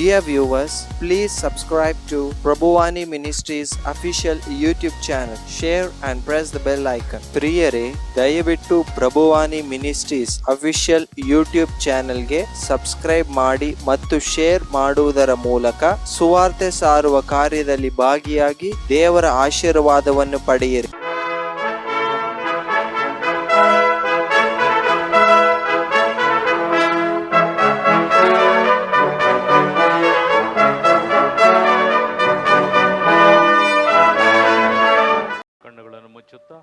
Dear viewers, please subscribe to Prabhuwani Ministries official YouTube channel. Share and press the bell icon. ಪ್ರಿಯರೇ, ದಯವಿಟ್ಟು ಪ್ರಭುವಾನಿ ministries official YouTube ಚಾನೆಲ್ಗೆ subscribe ಮಾಡಿ ಮತ್ತು share ಮಾಡುವುದರ ಮೂಲಕ ಸುವಾರ್ತೆ ಸಾರುವ ಕಾರ್ಯದಲ್ಲಿ ಭಾಗಿಯಾಗಿ ದೇವರ ಆಶೀರ್ವಾದವನ್ನು ಪಡೆಯಿರಿ. ಮುಚ್ಚುತ್ತಾ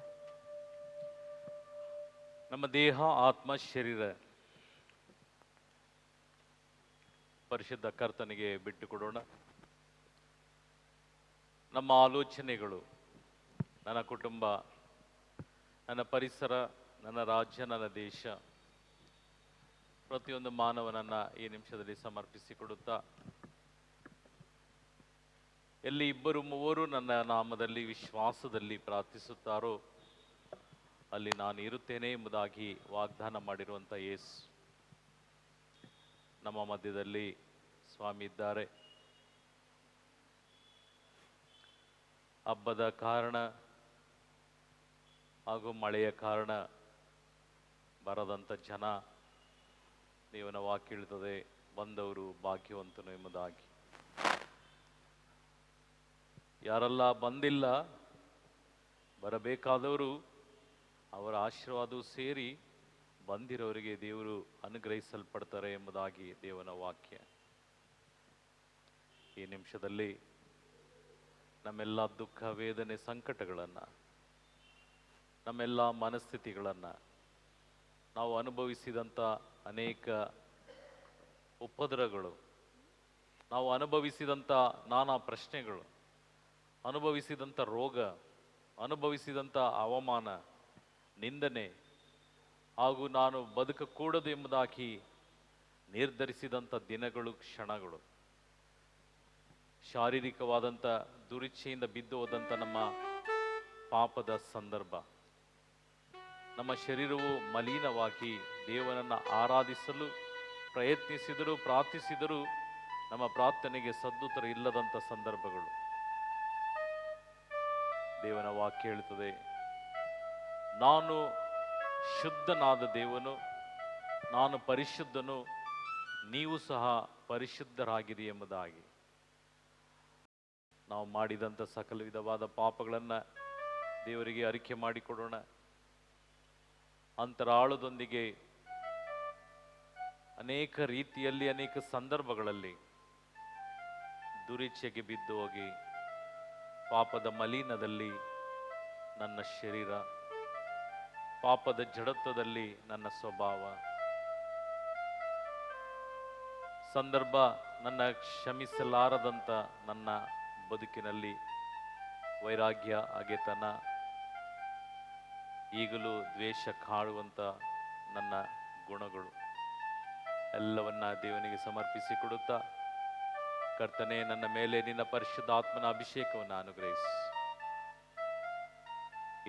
ನಮ್ಮ ದೇಹ, ಆತ್ಮ, ಶರೀರ ಪರಿಶುದ್ಧ ಕರ್ತನಿಗೆ ಬಿಟ್ಟು ಕೊಡೋಣ. ನಮ್ಮ ಆಲೋಚನೆಗಳು, ನನ್ನ ಕುಟುಂಬ, ನನ್ನ ಪರಿಸರ, ನನ್ನ ರಾಜ್ಯ, ನನ್ನ ದೇಶ, ಪ್ರತಿಯೊಂದು ಮಾನವನನ್ನ ಈ ನಿಮಿಷದಲ್ಲಿ ಸಮರ್ಪಿಸಿಕೊಡುತ್ತಾ, ಎಲ್ಲಿ ಇಬ್ಬರು ಮೂವರು ನನ್ನ ನಾಮದಲ್ಲಿ ವಿಶ್ವಾಸದಲ್ಲಿ ಪ್ರಾರ್ಥಿಸುತ್ತಾರೋ ಅಲ್ಲಿ ನಾನು ಇರುತ್ತೇನೆ ಎಂಬುದಾಗಿ ವಾಗ್ದಾನ ಮಾಡಿರುವಂಥ ಯೇಸು ನಮ್ಮ ಮಧ್ಯದಲ್ಲಿ ಸ್ವಾಮಿ ಇದ್ದಾರೆ. ಹಬ್ಬದ ಕಾರಣ ಹಾಗೂ ಮಳೆಯ ಕಾರಣ ಬರದಂಥ ಜನ, ದೇವನ ವಾಕ್ಯ ಹೇಳ್ತದೆ, ಬಂದವರು ಭಾಗ್ಯವಂತನು ಎಂಬುದಾಗಿ. ಯಾರೆಲ್ಲ ಬಂದಿಲ್ಲ, ಬರಬೇಕಾದವರು, ಅವರ ಆಶೀರ್ವಾದವು ಸೇರಿ ಬಂದಿರೋರಿಗೆ ದೇವರು ಅನುಗ್ರಹಿಸಲ್ಪಡ್ತಾರೆ ಎಂಬುದಾಗಿ ದೇವನ ವಾಕ್ಯ. ಈ ನಿಮಿಷದಲ್ಲಿ ನಮ್ಮೆಲ್ಲ ದುಃಖ, ವೇದನೆ, ಸಂಕಟಗಳನ್ನು, ನಮ್ಮೆಲ್ಲ ಮನಸ್ಥಿತಿಗಳನ್ನು, ನಾವು ಅನುಭವಿಸಿದಂಥ ಅನೇಕ ಉಪದ್ರವಗಳು, ನಾವು ಅನುಭವಿಸಿದಂಥ ನಾನಾ ಪ್ರಶ್ನೆಗಳು, ಅನುಭವಿಸಿದಂಥ ರೋಗ, ಅನುಭವಿಸಿದಂಥ ಅವಮಾನ, ನಿಂದನೆ, ಹಾಗೂ ನಾನು ಬದುಕಕೂಡದು ಎಂಬುದಾಗಿ ನಿರ್ಧರಿಸಿದಂಥ ದಿನಗಳು, ಕ್ಷಣಗಳು, ಶಾರೀರಿಕವಾದಂಥ ದುರಿಚ್ಛೆಯಿಂದ ಬಿದ್ದು ಹೋದಂಥ ನಮ್ಮ ಪಾಪದ ಸಂದರ್ಭ, ನಮ್ಮ ಶರೀರವು ಮಲಿನವಾಗಿ ದೇವರನ್ನು ಆರಾಧಿಸಲು ಪ್ರಯತ್ನಿಸಿದರೂ ಪ್ರಾರ್ಥಿಸಿದರೂ ನಮ್ಮ ಪ್ರಾರ್ಥನೆಗೆ ಸದ್ದುತ್ತರ ಇಲ್ಲದಂಥ ಸಂದರ್ಭಗಳು. ದೇವನ ವಾಕ್ಯ ಹೇಳುತ್ತದೆ, ನಾನು ಶುದ್ಧನಾದ ದೇವನು, ನಾನು ಪರಿಶುದ್ಧನು, ನೀವು ಸಹ ಪರಿಶುದ್ಧರಾಗಿರಿ ಎಂಬುದಾಗಿ. ನಾವು ಮಾಡಿದಂಥ ಸಕಲ ವಿಧವಾದ ಪಾಪಗಳನ್ನು ದೇವರಿಗೆ ಅರಿಕೆ ಮಾಡಿಕೊಡೋಣ. ಅಂತರಾಳದೊಂದಿಗೆ ಅನೇಕ ರೀತಿಯಲ್ಲಿ, ಅನೇಕ ಸಂದರ್ಭಗಳಲ್ಲಿ ದುರಿಚ್ಛೆಗೆ ಬಿದ್ದು ಹೋಗಿ ಪಾಪದ ಮಲಿನದಲ್ಲಿ ನನ್ನ ಶರೀರ, ಪಾಪದ ಜಡತ್ವದಲ್ಲಿ ನನ್ನ ಸ್ವಭಾವ, ಸಂದರ್ಭ ನನ್ನ ಕ್ಷಮಿಸಲಾರದಂಥ ನನ್ನ ಬದುಕಿನಲ್ಲಿ ವೈರಾಗ್ಯ, ಹಗೆತನ, ಈಗಲೂ ದ್ವೇಷ ಕಾಡುವಂಥ ನನ್ನ ಗುಣಗಳು ಎಲ್ಲವನ್ನ ದೇವನಿಗೆ ಸಮರ್ಪಿಸಿಕೊಡುತ್ತಾ, ಕರ್ತನೇ, ನನ್ನ ಮೇಲೆ ನಿನ್ನ ಪರಿಶುದ್ಧಾತ್ಮನ ಅಭಿಷೇಕವನ್ನು ಅನುಗ್ರಹಿಸು.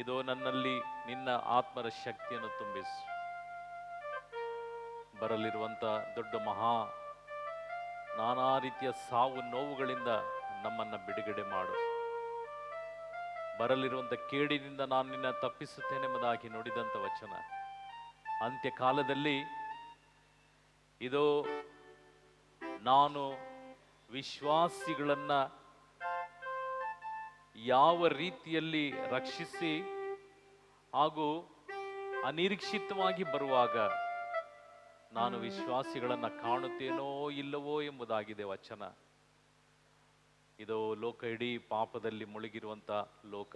ಇದು ನನ್ನಲ್ಲಿ ನಿನ್ನ ಆತ್ಮರ ಶಕ್ತಿಯನ್ನು ತುಂಬಿಸು. ಬರಲಿರುವಂಥ ದೊಡ್ಡ ಮಹಾ ನಾನಾ ರೀತಿಯ ಸಾವು ನೋವುಗಳಿಂದ ನಮ್ಮನ್ನು ಬಿಡುಗಡೆ ಮಾಡು. ಬರಲಿರುವಂಥ ಕೇಡಿನಿಂದ ನಾನು ನಿನ್ನ ತಪ್ಪಿಸುತ್ತೇನೆಂಬುದಾಗಿ ನುಡಿದಂಥ ವಚನ ಅಂತ್ಯಕಾಲದಲ್ಲಿ ಇದೋ ನಾನು ವಿಶ್ವಾಸಿಗಳನ್ನ ಯಾವ ರೀತಿಯಲ್ಲಿ ರಕ್ಷಿಸಿ ಹಾಗೂ ಅನಿರೀಕ್ಷಿತವಾಗಿ ಬರುವಾಗ ನಾನು ವಿಶ್ವಾಸಿಗಳನ್ನ ಕಾಣುತ್ತೇನೋ ಇಲ್ಲವೋ ಎಂಬುದಾಗಿದೆ ವಚನ. ಇದು ಲೋಕ ಇಡೀ ಪಾಪದಲ್ಲಿ ಮುಳುಗಿರುವಂಥ ಲೋಕ.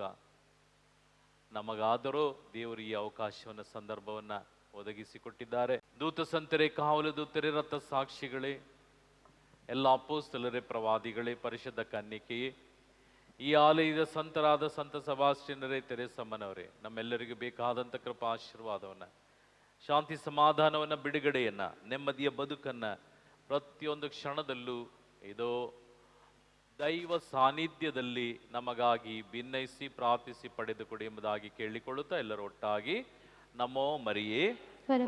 ನಮಗಾದರೂ ದೇವರು ಈ ಅವಕಾಶವನ್ನು, ಸಂದರ್ಭವನ್ನು ಒದಗಿಸಿಕೊಟ್ಟಿದ್ದಾರೆ. ದೂತ ಸಂತರೇ, ಕಾವಲು ದೂತರೇ, ರಥ ಸಾಕ್ಷಿಗಳೇ, ಎಲ್ಲ ಅಪೊಸ್ತಲರೇ, ಪ್ರವಾದಿಗಳೇ, ಪರಿಶುದ್ಧ ಕನ್ನಿಕೆಯೇ, ಈ ಆಲಯದ ಸಂತರಾದ ಸಂತ ಸೆಬಾಸ್ಟಿಯನರೇ, ತೆರೇಸಮ್ಮನವರೇ, ನಮ್ಮೆಲ್ಲರಿಗೂ ಬೇಕಾದಂಥ ಕೃಪಾ ಆಶೀರ್ವಾದವನ್ನು, ಶಾಂತಿ ಸಮಾಧಾನವನ್ನು, ಬಿಡುಗಡೆಯನ್ನು, ನೆಮ್ಮದಿಯ ಬದುಕನ್ನು ಪ್ರತಿಯೊಂದು ಕ್ಷಣದಲ್ಲೂ ಇದೋ ದೈವ ಸಾನ್ನಿಧ್ಯದಲ್ಲಿ ನಮಗಾಗಿ ಭಿನ್ನಯಿಸಿ ಪ್ರಾರ್ಥಿಸಿ ಪಡೆದುಕೊಡಿ ಎಂಬುದಾಗಿ ಕೇಳಿಕೊಳ್ಳುತ್ತಾ, ಎಲ್ಲರೂ ಒಟ್ಟಾಗಿ ನಮೋ ಮರಿಯೇ,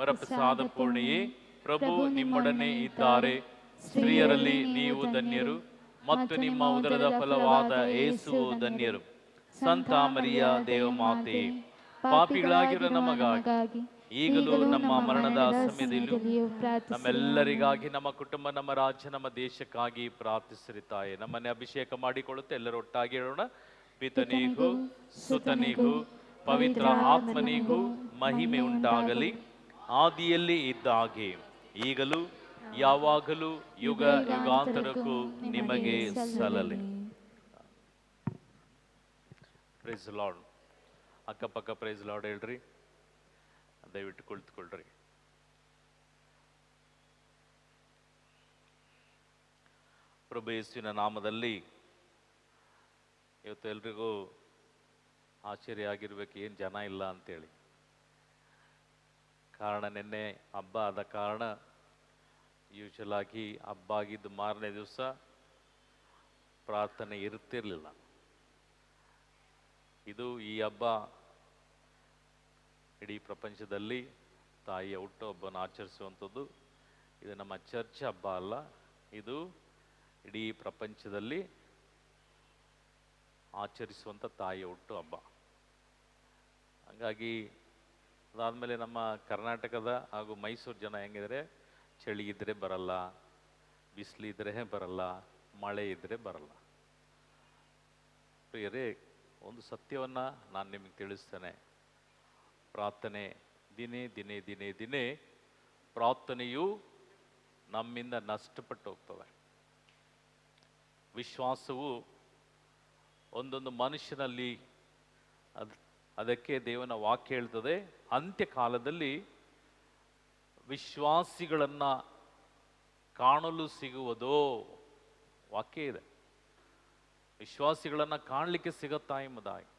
ವರಪ್ರಸಾದ ಪೂರ್ಣಿಯೇ, ಪ್ರಭು ನಿಮ್ಮೊಡನೆ ಇದ್ದಾರೆ, ಸ್ತ್ರೀಯರಲ್ಲಿ ನೀವು ಧನ್ಯರು, ಮತ್ತು ನಿಮ್ಮ ಉದರದ ಫಲವಾದ ಯೇಸುವು ಧನ್ಯರು. ಸಂತ ಮರಿಯ ದೇವಮಾತೆ, ಪಾಪಿಗಳಾಗಿರೋ ನಮಗಾಗಿ ಈಗಲೂ ನಮ್ಮ ಮರಣದ ಸಮಯದಲ್ಲೂ ನಮ್ಮೆಲ್ಲರಿಗಾಗಿ, ನಮ್ಮ ಕುಟುಂಬ, ನಮ್ಮ ರಾಜ್ಯ, ನಮ್ಮ ದೇಶಕ್ಕಾಗಿ ಪ್ರಾರ್ಥಿಸಿರಿ ತಾಯೆ. ನಮ್ಮನ್ನೇ ಅಭಿಷೇಕ ಮಾಡಿಕೊಳ್ಳುತ್ತೆ. ಎಲ್ಲರೂ ಒಟ್ಟಾಗಿ ಹೇಳೋಣ. ಪಿತನಿಗೂ ಸುತನಿಗೂ ಪವಿತ್ರ ಆತ್ಮನಿಗೂ ಮಹಿಮೆ ಉಂಟಾಗಲಿ, ಆದಿಯಲ್ಲಿ ಇದ್ದ ಹಾಗೆ ಈಗಲೂ ಯಾವಾಗಲೂ ಯುಗ ಯುಗಾಂತರಕ್ಕೂ ನಿಮಗೆ ಸಲ್ಲಲಿ. Praise Lord. ಅಕ್ಕಪಕ್ಕ ಪ್ರೈಸ್ ಲಾರ್ಡ್ ಹೇಳ್ರಿ. ದಯವಿಟ್ಟು ಕುಳಿತುಕೊಳ್ರಿ. ಪ್ರಭು ಯೇಸುವಿನ ನಾಮದಲ್ಲಿ ಇವತ್ತು ಎಲ್ರಿಗೂ ಆಶ್ಚರ್ಯ ಆಗಿರ್ಬೇಕು, ಏನು ಜನ ಇಲ್ಲ ಅಂತೇಳಿ. ಕಾರಣ ನಿನ್ನೆ ಹಬ್ಬ ಆದ ಕಾರಣ ಯೂಶಲ್ ಆಗಿ ಹಬ್ಬ ಆಗಿದ್ದು ಮಾರನೇ ದಿವಸ ಪ್ರಾರ್ಥನೆ ಇರ್ತಿರ್ಲಿಲ್ಲ. ಇದು ಈ ಹಬ್ಬ ಇಡೀ ಪ್ರಪಂಚದಲ್ಲಿ ತಾಯಿಯ ಹುಟ್ಟುಹಬ್ಬವನ್ನು ಆಚರಿಸುವಂಥದ್ದು. ಇದು ನಮ್ಮ ಚರ್ಚ್ ಹಬ್ಬ ಅಲ್ಲ, ಇದು ಇಡೀ ಪ್ರಪಂಚದಲ್ಲಿ ಆಚರಿಸುವಂಥ ತಾಯಿಯ ಹುಟ್ಟು ಹಬ್ಬ. ಹಾಗಾಗಿ ಅದಾದಮೇಲೆ ನಮ್ಮ ಕರ್ನಾಟಕದ ಹಾಗೂ ಮೈಸೂರು ಜನ ಹೆಂಗಿದ್ರೆ, ಚಳಿ ಇದ್ದರೆ ಬರಲ್ಲ, ಬಿಸಿಲಿದ್ರೆ ಬರಲ್ಲ, ಮಳೆ ಇದ್ದರೆ ಬರಲ್ಲ. ಪ್ರಿಯರೇ, ಒಂದು ಸತ್ಯವನ್ನು ನಾನು ನಿಮಗೆ ತಿಳಿಸ್ತೇನೆ. ಪ್ರಾರ್ಥನೆ ದಿನೇ ದಿನೇ ದಿನೇ ದಿನೇ ಪ್ರಾರ್ಥನೆಯು ನಮ್ಮಿಂದ ನಷ್ಟಪಟ್ಟು ಹೋಗ್ತದೆ. ವಿಶ್ವಾಸವು ಒಂದೊಂದು ಮನುಷ್ಯನಲ್ಲಿ ಅದಕ್ಕೆ ದೇವನ ವಾಕ್ಯ ಹೇಳ್ತದೆ, ಅಂತ್ಯಕಾಲದಲ್ಲಿ ವಿಶ್ವಾಸಿಗಳನ್ನು ಕಾಣಲು ಸಿಗುವುದೋ. ವಾಕ್ಯ ಇದೆ, ವಿಶ್ವಾಸಿಗಳನ್ನು ಕಾಣಲಿಕ್ಕೆ ಸಿಗುತ್ತಾ ಎಂಬುದಾಗಿ.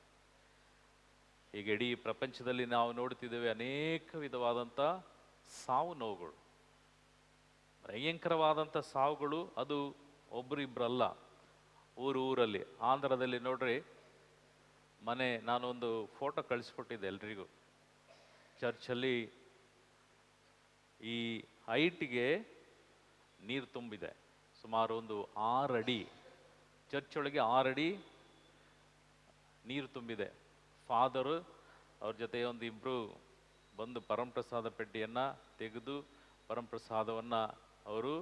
ಈಗ ಇಡೀ ಪ್ರಪಂಚದಲ್ಲಿ ನಾವು ನೋಡ್ತಿದ್ದೇವೆ ಅನೇಕ ವಿಧವಾದಂಥ ಸಾವು ನೋವುಗಳು, ಭಯಂಕರವಾದಂಥ ಸಾವುಗಳು. ಅದು ಒಬ್ಬರಿಬ್ಬರಲ್ಲ, ಊರಲ್ಲಿ. ಆಂಧ್ರದಲ್ಲಿ ನೋಡ್ರಿ, ನಾನೊಂದು ಫೋಟೋ ಕಳಿಸ್ಕೊಟ್ಟಿದ್ದೆ ಎಲ್ರಿಗೂ. ಚರ್ಚಲ್ಲಿ ಈ ಹೈಟಿಗೆ ನೀರು ತುಂಬಿದೆ, ಸುಮಾರು ಒಂದು 6 ಅಡಿ, ಚರ್ಚ್ ಒಳಗೆ 6 ಅಡಿ ನೀರು ತುಂಬಿದೆ. ಫಾದರು ಅವ್ರ ಜೊತೆ ಒಂದು ಇಬ್ಬರು ಬಂದು ಪರಮಪ್ರಸಾದ ಪೆಟ್ಟಿಯನ್ನು ತೆಗೆದು ಪರಮಪ್ರಸಾದವನ್ನು ಅವರು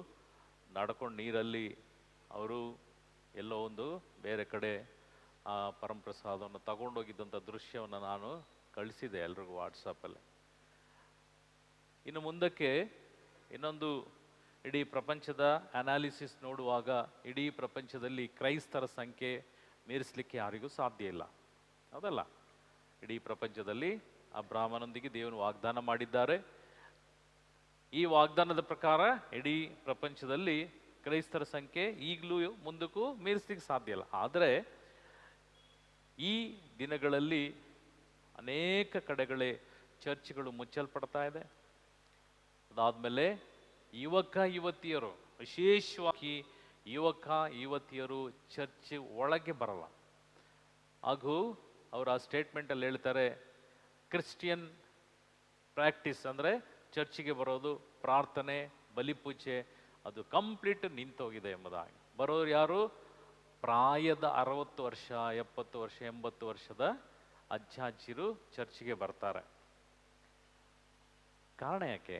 ನಡ್ಕೊಂಡು ನೀರಲ್ಲಿ ಅವರು ಎಲ್ಲೋ ಒಂದು ಬೇರೆ ಕಡೆ ಆ ಪರಮಪ್ರಸಾದವನ್ನು ತಗೊಂಡೋಗಿದ್ದಂಥ ದೃಶ್ಯವನ್ನು ನಾನು ಕಳಿಸಿದೆ ಎಲ್ರಿಗೂ ವಾಟ್ಸಪ್ಪಲ್ಲಿ. ಇನ್ನು ಮುಂದಕ್ಕೆ ಇನ್ನೊಂದು, ಇಡೀ ಪ್ರಪಂಚದ ಅನಾಲಿಸಿಸ್ ನೋಡುವಾಗ ಇಡೀ ಪ್ರಪಂಚದಲ್ಲಿ ಕ್ರೈಸ್ತರ ಸಂಖ್ಯೆ ಮೀರಿಸಲಿಕ್ಕೆ ಯಾರಿಗೂ ಸಾಧ್ಯ ಇಲ್ಲ, ಹೌದಲ್ಲ? ಇಡೀ ಪ್ರಪಂಚದಲ್ಲಿ ಅಬ್ರಾಹ್ಮನೊಂದಿಗೆ ದೇವರು ವಾಗ್ದಾನ ಮಾಡಿದ್ದಾರೆ. ಈ ವಾಗ್ದಾನದ ಪ್ರಕಾರ ಇಡೀ ಪ್ರಪಂಚದಲ್ಲಿ ಕ್ರೈಸ್ತರ ಸಂಖ್ಯೆ ಈಗಲೂ ಮುಂದಕ್ಕೂ ಮೀರಿಸ್ಲಿಕ್ಕೆ ಸಾಧ್ಯ ಇಲ್ಲ. ಆದರೆ ಈ ದಿನಗಳಲ್ಲಿ ಅನೇಕ ಕಡೆಗಳೇ ಚರ್ಚ್ಗಳು ಮುಚ್ಚಲ್ಪಡ್ತಾ ಇದೆ. ಅದಾದಮೇಲೆ ಯುವಕ ಯುವತಿಯರು, ವಿಶೇಷವಾಗಿ ಯುವಕ ಯುವತಿಯರು ಚರ್ಚ್ ಒಳಗೆ ಬರಲ್ಲ. ಹಾಗೂ ಅವರು ಆ ಸ್ಟೇಟ್ಮೆಂಟಲ್ಲಿ ಹೇಳ್ತಾರೆ, ಕ್ರಿಶ್ಚಿಯನ್ ಪ್ರಾಕ್ಟೀಸ್ ಅಂದರೆ ಚರ್ಚಿಗೆ ಬರೋದು, ಪ್ರಾರ್ಥನೆ, ಬಲಿಪೂಜೆ ಅದು ಕಂಪ್ಲೀಟ್ ನಿಂತೋಗಿದೆ ಎಂಬುದಾಗಿ. ಬರೋರು ಯಾರು? ಪ್ರಾಯದ 60 ವರ್ಷ, 70 ವರ್ಷ, 80 ವರ್ಷದ ಅಜ್ಜಾಜಿರು ಚರ್ಚಿಗೆ ಬರ್ತಾರೆ. ಕಾರಣ ಯಾಕೆ?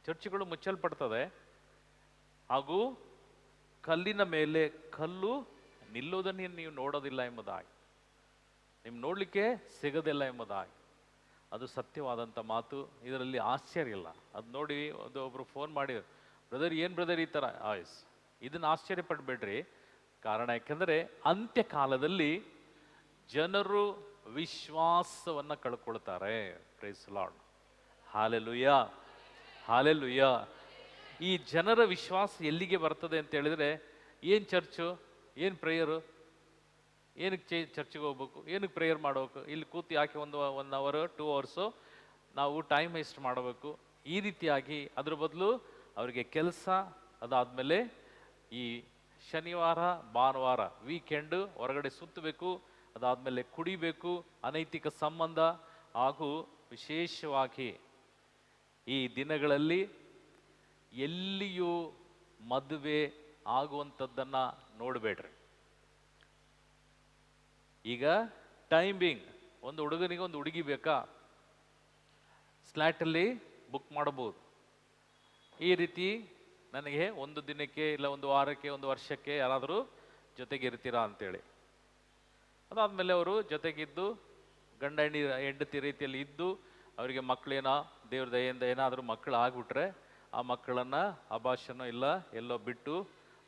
ಚರ್ಚ್ಗಳು ಮುಚ್ಚಲ್ಪಡ್ತದೆ, ಹಾಗೂ ಕಲ್ಲಿನ ಮೇಲೆ ಕಲ್ಲು ನಿಲ್ಲೋದನ್ನೇ ನೀವು ನೋಡೋದಿಲ್ಲ ಎಂಬುದಾಗಿ, ನಿಮ್ಗೆ ನೋಡಲಿಕ್ಕೆ ಸಿಗೋದಿಲ್ಲ ಎಂಬುದಾಗಿ. ಅದು ಸತ್ಯವಾದಂಥ ಮಾತು, ಇದರಲ್ಲಿ ಆಶ್ಚರ್ಯ ಇಲ್ಲ. ಅದು ನೋಡಿ ಒಬ್ಬರು ಫೋನ್ ಮಾಡಿ, ಬ್ರದರ್ ಏನು ಬ್ರದರ್ ಈ ಥರ ಆಯ್ಸ್, ಇದನ್ನು ಆಶ್ಚರ್ಯ ಪಡಬೇಡ್ರಿ. ಕಾರಣ ಯಾಕೆಂದರೆ ಅಂತ್ಯಕಾಲದಲ್ಲಿ ಜನರು ವಿಶ್ವಾಸವನ್ನು ಕಳ್ಕೊಳ್ತಾರೆ. Praise Lord, hallelujah, hallelujah. ಈ ಜನರ ವಿಶ್ವಾಸ ಎಲ್ಲಿಗೆ ಬರ್ತದೆ ಅಂತ ಹೇಳಿದ್ರೆ, ಏನು ಚರ್ಚು, ಏನು ಪ್ರೇಯರು, ಏನಕ್ಕೆ ಚರ್ಚಿಗೆ ಹೋಗ್ಬೇಕು, ಏನಕ್ಕೆ ಪ್ರೇಯರ್ ಮಾಡಬೇಕು, ಇಲ್ಲಿ ಕೂತು ಯಾಕೆ 1 ಅವರ್ 2 ಅವರ್ಸು ನಾವು ಟೈಮ್ ವೇಸ್ಟ್ ಮಾಡಬೇಕು, ಈ ರೀತಿಯಾಗಿ. ಅದ್ರ ಬದಲು ಅವರಿಗೆ ಕೆಲಸ, ಅದಾದಮೇಲೆ ಈ ಶನಿವಾರ ಭಾನುವಾರ ವೀಕೆಂಡ್ ಹೊರಗಡೆ ಸುತ್ತಬೇಕು, ಅದಾದಮೇಲೆ ಕುಡಿಬೇಕು, ಅನೈತಿಕ ಸಂಬಂಧ, ಹಾಗೂ ವಿಶೇಷವಾಗಿ ಈ ದಿನಗಳಲ್ಲಿ ಎಲ್ಲಿಯೂ ಮದುವೆ ಆಗುವಂಥದ್ದನ್ನ ನೋಡಬೇಡ್ರಿ. ಈಗ ಟೈಮಿಂಗ್, ಒಂದು ಹುಡುಗನಿಗೆ ಒಂದು ಹುಡುಗಿ ಬೇಕಾ, ಸ್ಲ್ಯಾಟಲ್ಲಿ ಬುಕ್ ಮಾಡಬಹುದು. ಈ ರೀತಿ ನನಗೆ ಒಂದು ದಿನಕ್ಕೆ ಇಲ್ಲ ಒಂದು ವಾರಕ್ಕೆ ಒಂದು ವರ್ಷಕ್ಕೆ ಯಾರಾದರೂ ಜೊತೆಗೆ ಇರ್ತೀರಾ ಅಂತೇಳಿ. ಅದಾದಮೇಲೆ ಅವರು ಜೊತೆಗಿದ್ದು ಗಂಡ ಹೆಂಡತಿ ರೀತಿಯಲ್ಲಿ ಇದ್ದು ಅವರಿಗೆ ಮಕ್ಕಳೇನೋ ದೇವ್ರ ದಯೆಯಿಂದ ಏನಾದರೂ ಮಕ್ಕಳು ಆಗ್ಬಿಟ್ರೆ ಆ ಮಕ್ಕಳನ್ನು ಅಭಾಷಣ ಇಲ್ಲ ಎಲ್ಲೋ ಬಿಟ್ಟು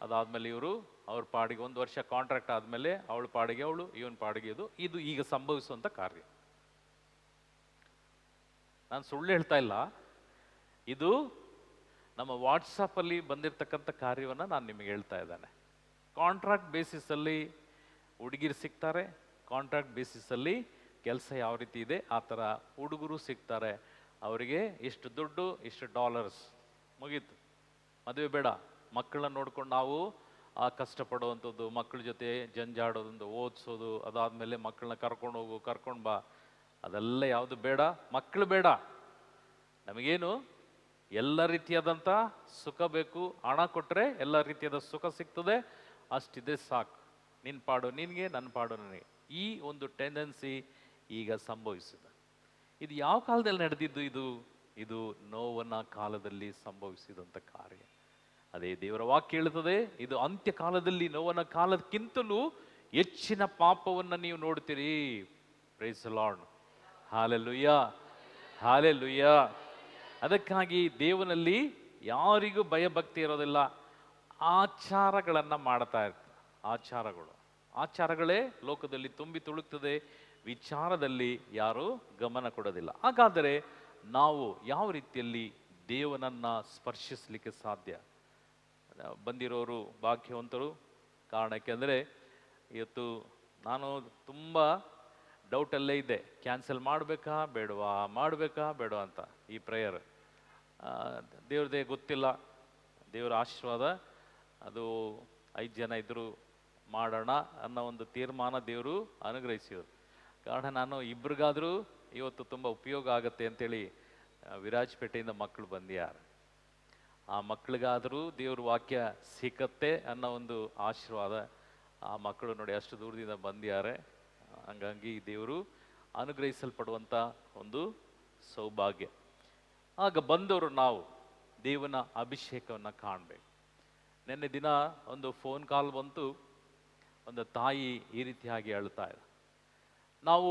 ಅದಾದಮೇಲೆ ಇವರು ಅವ್ರ ಪಾಡಿಗೆ ಒಂದು ವರ್ಷ ಕಾಂಟ್ರಾಕ್ಟ್ ಆದಮೇಲೆ ಅವಳ ಪಾಡಿಗೆ ಅವಳು, ಇವನ್ ಪಾಡಿಗೆ ಇದು ಈಗ ಸಂಭವಿಸುವಂಥ ಕಾರ್ಯ. ನಾನು ಸುಳ್ಳು ಹೇಳ್ತಾ ಇಲ್ಲ, ಇದು ನಮ್ಮ ವಾಟ್ಸಪ್ಪಲ್ಲಿ ಬಂದಿರತಕ್ಕಂಥ ಕಾರ್ಯವನ್ನು ನಾನು ನಿಮಗೆ ಹೇಳ್ತಾ ಇದ್ದೇನೆ. ಕಾಂಟ್ರಾಕ್ಟ್ ಬೇಸಿಸಲ್ಲಿ ಹುಡುಗಿರು ಸಿಗ್ತಾರೆ, ಕಾಂಟ್ರಾಕ್ಟ್ ಬೇಸಿಸಲ್ಲಿ ಕೆಲಸ ಯಾವ ರೀತಿ ಇದೆ ಆ ಥರ ಹುಡುಗರು ಸಿಗ್ತಾರೆ. ಅವರಿಗೆ ಇಷ್ಟು ದುಡ್ಡು, ಇಷ್ಟು ಡಾಲರ್ಸ್, ಮುಗೀತು, ಮದುವೆ ಬೇಡ. ಮಕ್ಕಳನ್ನ ನೋಡ್ಕೊಂಡು ನಾವು ಆ ಕಷ್ಟಪಡುವಂಥದ್ದು, ಮಕ್ಕಳ ಜೊತೆ ಜಂಜಾಡೋದೊಂದು, ಓದಿಸೋದು, ಅದಾದಮೇಲೆ ಮಕ್ಕಳನ್ನ ಕರ್ಕೊಂಡು ಹೋಗು, ಕರ್ಕೊಂಡು ಬಾ, ಅದೆಲ್ಲ ಯಾವುದು ಬೇಡ. ಮಕ್ಕಳು ಬೇಡ, ನಮಗೇನು ಎಲ್ಲ ರೀತಿಯಾದಂಥ ಸುಖ ಬೇಕು. ಹಣ ಕೊಟ್ಟರೆ ಎಲ್ಲ ರೀತಿಯಾದ ಸುಖ ಸಿಗ್ತದೆ, ಅಷ್ಟಿದೆ ಸಾಕು. ನಿನ್ನ ಪಾಡು ನಿನಗೆ, ನನ್ನ ಪಾಡು ನನಗೆ. ಈ ಒಂದು ಟೆಂಡೆನ್ಸಿ ಈಗ ಸಂಭವಿಸಿದೆ. ಇದು ಯಾವ ಕಾಲದಲ್ಲಿ ನಡೆದಿದ್ದು? ಇದು ನೋವನ ಕಾಲದಲ್ಲಿ ಸಂಭವಿಸಿದಂಥ ಕಾರ್ಯ. ಅದೇ ದೇವರ ವಾಕ್ಯ ಹೇಳುತ್ತದೆ, ಇದು ಅಂತ್ಯ ಕಾಲದಲ್ಲಿ, ನೋವನ ಕಾಲಕ್ಕಿಂತಲೂ ಹೆಚ್ಚಿನ ಪಾಪವನ್ನು ನೀವು ನೋಡ್ತೀರಿ. Praise the Lord. Hallelujah, hallelujah. ಅದಕ್ಕಾಗಿ ದೇವನಲ್ಲಿ ಯಾರಿಗೂ ಭಯಭಕ್ತಿ ಇರೋದಿಲ್ಲ. ಆಚಾರಗಳನ್ನು ಮಾಡ್ತಾ ಇರ್ತಾರೆ. ಆಚಾರಗಳೇ ಲೋಕದಲ್ಲಿ ತುಂಬಿ ತುಳುಕ್ತದೆ, ವಿಚಾರದಲ್ಲಿ ಯಾರೂ ಗಮನ ಕೊಡೋದಿಲ್ಲ. ಹಾಗಾದರೆ ನಾವು ಯಾವ ರೀತಿಯಲ್ಲಿ ದೇವನನ್ನು ಸ್ಪರ್ಶಿಸಲಿಕ್ಕೆ ಸಾಧ್ಯ? ಬಂದಿರೋರು ಭಾಗ್ಯವಂತರು. ಕಾರಣಕ್ಕೆಂದರೆ ಇವತ್ತು ನಾನು ತುಂಬ ಡೌಟಲ್ಲೇ ಇದ್ದೆ, ಕ್ಯಾನ್ಸಲ್ ಮಾಡಬೇಕಾ ಬೇಡವಾ ಅಂತ. ಈ ಪ್ರೇಯರ್ ದೇವ್ರದೇ ಗೊತ್ತಿಲ್ಲ, ದೇವರ ಆಶೀರ್ವಾದ. ಅದು 5 ಜನ ಇದ್ದರು, ಮಾಡೋಣ ಅನ್ನೋ ಒಂದು ತೀರ್ಮಾನ ದೇವರು ಅನುಗ್ರಹಿಸಿದರು. ಕಾರಣ ನಾನು ಇಬ್ರಿಗಾದರೂ ಇವತ್ತು ತುಂಬ ಉಪಯೋಗ ಆಗುತ್ತೆ ಅಂತೇಳಿ ವಿರಾಜಪೇಟೆಯಿಂದ ಮಕ್ಕಳು ಬಂದ್ಯಾರ. ಆ ಮಕ್ಕಳಿಗಾದರೂ ದೇವ್ರ ವಾಕ್ಯ ಸಿಕ್ಕತ್ತೆ ಅನ್ನೋ ಒಂದು ಆಶೀರ್ವಾದ. ಆ ಮಕ್ಕಳು ನೋಡಿ ಅಷ್ಟು ದೂರದಿಂದ ಬಂದ್ಯಾರೆ. ಹಂಗಾಗಿ ದೇವರು ಅನುಗ್ರಹಿಸಲ್ಪಡುವಂಥ ಒಂದು ಸೌಭಾಗ್ಯ. ಆಗ ಬಂದವರು ನಾವು ದೇವನ ಅಭಿಷೇಕವನ್ನು ಕಾಣಬೇಕು. ನಿನ್ನೆ ದಿನ ಒಂದು ಫೋನ್ ಕಾಲ್ ಬಂತು, ಒಂದು ತಾಯಿ ಈ ರೀತಿಯಾಗಿ ಹೇಳ್ತಾ ಇದ್ದಾರೆ, ನಾವು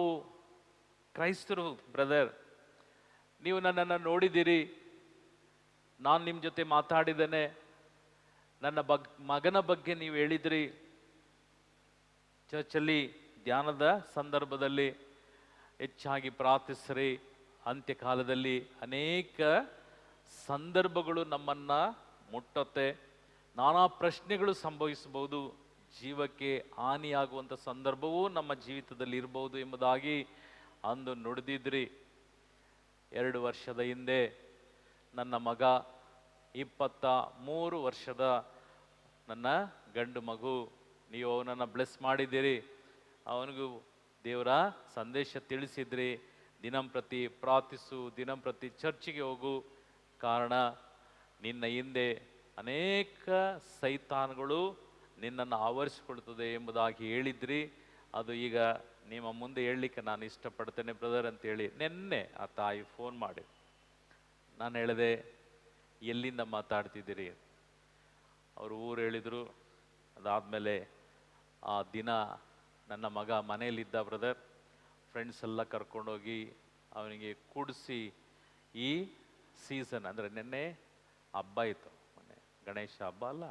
ಕ್ರೈಸ್ತರು ಬ್ರದರ್, ನೀವು ನನ್ನನ್ನು ನೋಡಿದ್ದೀರಿ, ನಾನು ನಿಮ್ಮ ಜೊತೆ ಮಾತಾಡಿದ್ದೇನೆ, ನನ್ನ ಮಗನ ಬಗ್ಗೆ ನೀವು ಹೇಳಿದ್ರಿ, ಚರ್ಚಲ್ಲಿ ಧ್ಯಾನದ ಸಂದರ್ಭದಲ್ಲಿ ಹೆಚ್ಚಾಗಿ ಪ್ರಾರ್ಥಿಸ್ರಿ. ಅಂತ್ಯಕಾಲದಲ್ಲಿ ಅನೇಕ ಸಂದರ್ಭಗಳು ನಮ್ಮನ್ನು ಮುಟ್ಟುತ್ತೆ, ನಾನಾ ಪ್ರಶ್ನೆಗಳು ಸಂಭವಿಸಬಹುದು, ಜೀವಕ್ಕೆ ಹಾನಿಯಾಗುವಂಥ ಸಂದರ್ಭವೂ ನಮ್ಮ ಜೀವಿತದಲ್ಲಿ ಇರಬಹುದು ಎಂಬುದಾಗಿ ಅಂದು ನುಡಿದಿದ್ರಿ. 2 ವರ್ಷದ ಹಿಂದೆ ನನ್ನ ಮಗ, 23 ವರ್ಷದ ನನ್ನ ಗಂಡು ಮಗು, ನೀವು ಅವನನ್ನು ಬ್ಲೆಸ್ ಮಾಡಿದ್ದೀರಿ, ಅವನಿಗೂ ದೇವರ ಸಂದೇಶ ತಿಳಿಸಿದ್ರಿ. ದಿನಂಪ್ರತಿ ಪ್ರಾರ್ಥಿಸು, ದಿನಂಪ್ರತಿ ಚರ್ಚಿಗೆ ಹೋಗು, ಕಾರಣ ನಿನ್ನ ಹಿಂದೆ ಅನೇಕ ಸೈತಾನ್ಗಳು ನಿನ್ನನ್ನು ಆವರಿಸಿಕೊಳ್ತದೆ ಎಂಬುದಾಗಿ ಹೇಳಿದ್ರಿ. ಅದು ಈಗ ನಿಮ್ಮ ಮುಂದೆ ಹೇಳಲಿಕ್ಕೆ ನಾನು ಇಷ್ಟಪಡ್ತೇನೆ ಬ್ರದರ್ ಅಂತೇಳಿ ನಿನ್ನೆ ಆ ತಾಯಿ ಫೋನ್ ಮಾಡಿ. ನಾನು ಹೇಳಿದೆ, ಎಲ್ಲಿಂದ ಮಾತಾಡ್ತಿದ್ದೀರಿ? ಅವರು ಊರು ಹೇಳಿದರು. ಅದಾದಮೇಲೆ ಆ ದಿನ ನನ್ನ ಮಗ ಮನೆಯಲ್ಲಿದ್ದ ಬ್ರದರ್, ಫ್ರೆಂಡ್ಸ್ ಎಲ್ಲ ಕರ್ಕೊಂಡೋಗಿ ಅವನಿಗೆ ಕೂಡಿಸಿ, ಈ ಸೀಸನ್ ಅಂದರೆ ನಿನ್ನೆ ಹಬ್ಬ ಇತ್ತು, ಮೊನ್ನೆ ಗಣೇಶ ಹಬ್ಬ ಅಲ್ಲ,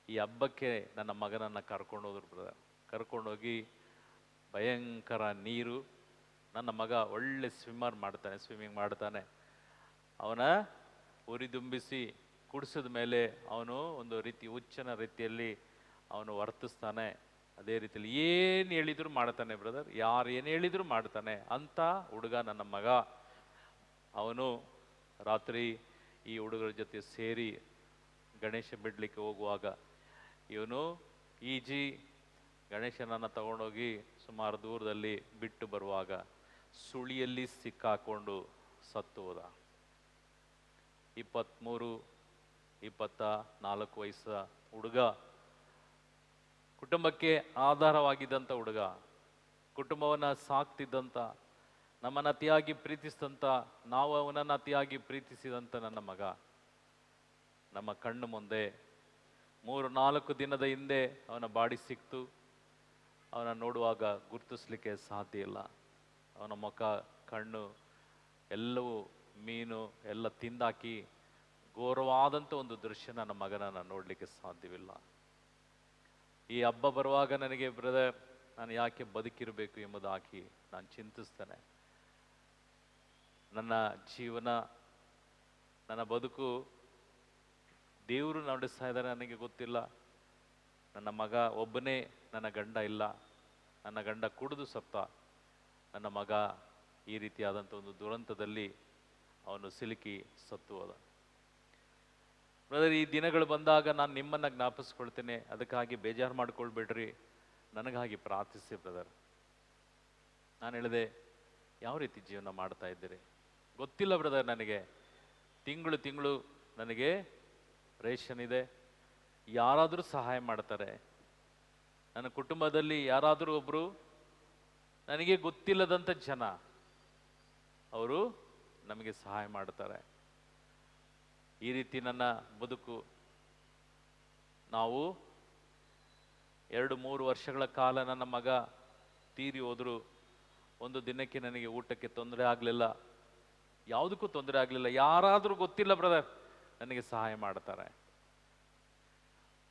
ಈ ಹಬ್ಬಕ್ಕೆ ನನ್ನ ಮಗನನ್ನು ಕರ್ಕೊಂಡು ಹೋದ್ರು ಬ್ರದರ್. ಕರ್ಕೊಂಡೋಗಿ ಭಯಂಕರ ನೀರು, ನನ್ನ ಮಗ ಒಳ್ಳೆ ಸ್ವಿಮ್ಮಿಂಗ್ ಮಾಡ್ತಾನೆ. ಅವನ ಉರಿದುಂಬಿಸಿ ಕುಡಿಸಿದ ಮೇಲೆ ಅವನು ಒಂದು ರೀತಿ ಹುಚ್ಚನ ರೀತಿಯಲ್ಲಿ ಅವನು ವರ್ತಿಸ್ತಾನೆ. ಅದೇ ರೀತಿಯಲ್ಲಿ ಏನು ಹೇಳಿದ್ರು ಮಾಡ್ತಾನೆ ಬ್ರದರ್, ಯಾರು ಏನು ಹೇಳಿದ್ರು ಮಾಡ್ತಾನೆ ಅಂತ ಹುಡುಗ ನನ್ನ ಮಗ. ಅವನು ರಾತ್ರಿ ಈ ಹುಡುಗರ ಜೊತೆ ಸೇರಿ ಗಣೇಶ ಬಿಡಲಿಕ್ಕೆ ಹೋಗುವಾಗ ಇವನು ಈಜಿ ಗಣೇಶನನ್ನು ತಗೊಂಡೋಗಿ ಸುಮಾರು ದೂರದಲ್ಲಿ ಬಿಟ್ಟು ಬರುವಾಗ ಸುಳಿಯಲ್ಲಿ ಸಿಕ್ಕಾಕೊಂಡು ಸತ್ತು ಹೋದ. 23 24 ವಯಸ್ಸ ಹುಡುಗ, ಕುಟುಂಬಕ್ಕೆ ಆಧಾರವಾಗಿದ್ದಂಥ ಹುಡುಗ, ಕುಟುಂಬವನ್ನು ಸಾಕ್ತಿದ್ದಂಥ, ನಮ್ಮನ್ನು ಅತಿಯಾಗಿ ಪ್ರೀತಿಸಿದಂಥ, ನಾವು ಅವನನ್ನು ಅತಿಯಾಗಿ ಪ್ರೀತಿಸಿದಂಥ ನನ್ನ ಮಗ ನಮ್ಮ ಕಣ್ಣು ಮುಂದೆ 3-4 ದಿನದ ಹಿಂದೆ ಅವನ ಬಾಡಿ ಸಿಕ್ತು. ಅವನ ನೋಡುವಾಗ ಗುರುತಿಸ್ಲಿಕ್ಕೆ ಸಾಧ್ಯ ಇಲ್ಲ. ಅವನ ಮುಖ, ಕಣ್ಣು ಎಲ್ಲವೂ ಮೀನು ಎಲ್ಲ ತಿಂದಾಕಿ ಘೋರವಾದಂಥ ಒಂದು ದೃಶ್ಯ ನನ್ನ ಮಗನನ್ನು ನೋಡಲಿಕ್ಕೆ ಸಾಧ್ಯವಿಲ್ಲ. ಈ ಹಬ್ಬ ಬರುವಾಗ ನನಗೆ ಬ್ರದರ್, ನಾನು ಯಾಕೆ ಬದುಕಿರಬೇಕು ಎಂಬುದಾಗಿ ನಾನು ಚಿಂತಿಸ್ತೇನೆ. ನನ್ನ ಜೀವನ, ನನ್ನ ಬದುಕು ದೇವರು ನಡೆಸ್ತಾ ಇದ್ದಾರೆ ನನಗೆ ಗೊತ್ತಿಲ್ಲ. ನನ್ನ ಮಗ ಒಬ್ಬನೇ, ನನ್ನ ಗಂಡ ಇಲ್ಲ. ನನ್ನ ಗಂಡ ಕುಡಿದು ಸತ್ತ. ನನ್ನ ಮಗ ಈ ರೀತಿಯಾದಂಥ ಒಂದು ದುರಂತದಲ್ಲಿ ಅವನು ಸಿಲುಕಿ ಸತ್ತು ಹೋದ. ಬ್ರದರ್, ಈ ದಿನಗಳು ಬಂದಾಗ ನಾನು ನಿಮ್ಮನ್ನು ಜ್ಞಾಪಿಸ್ಕೊಳ್ತೇನೆ. ಅದಕ್ಕಾಗಿ ಬೇಜಾರು ಮಾಡ್ಕೊಳ್ಬೇಡ್ರಿ, ನನಗಾಗಿ ಪ್ರಾರ್ಥಿಸಿ ಬ್ರದರ್. ನಾನು ಹೇಳಿದೆ, ಯಾವ ರೀತಿ ಜೀವನ ಮಾಡ್ತಾ ಇದ್ದೀರಿ ಗೊತ್ತಿಲ್ಲ ಬ್ರದರ್. ನನಗೆ ತಿಂಗಳು ನನಗೆ ರೇಷನ್ ಇದೆ, ಯಾರಾದರೂ ಸಹಾಯ ಮಾಡ್ತಾರೆ. ನನ್ನ ಕುಟುಂಬದಲ್ಲಿ ಯಾರಾದರೂ ಒಬ್ಬರು ನನಗೆ ಗೊತ್ತಿಲ್ಲದಂಥ ಜನ, ಅವರು ನಮಗೆ ಸಹಾಯ ಮಾಡ್ತಾರೆ. ಈ ರೀತಿ ನನ್ನ ಬದುಕು. ನಾವು 2-3 ವರ್ಷಗಳ ಕಾಲ ನನ್ನ ಮಗ ತೀರಿ ಹೋದ್ರು. ಒಂದು ದಿನಕ್ಕೆ ನನಗೆ ಊಟಕ್ಕೆ ತೊಂದರೆ ಆಗಲಿಲ್ಲ, ಯಾವುದಕ್ಕೂ ತೊಂದರೆ ಆಗಲಿಲ್ಲ. ಯಾರಾದರೂ ಗೊತ್ತಿಲ್ಲ ಬ್ರದರ್ ನನಗೆ ಸಹಾಯ ಮಾಡ್ತಾರೆ.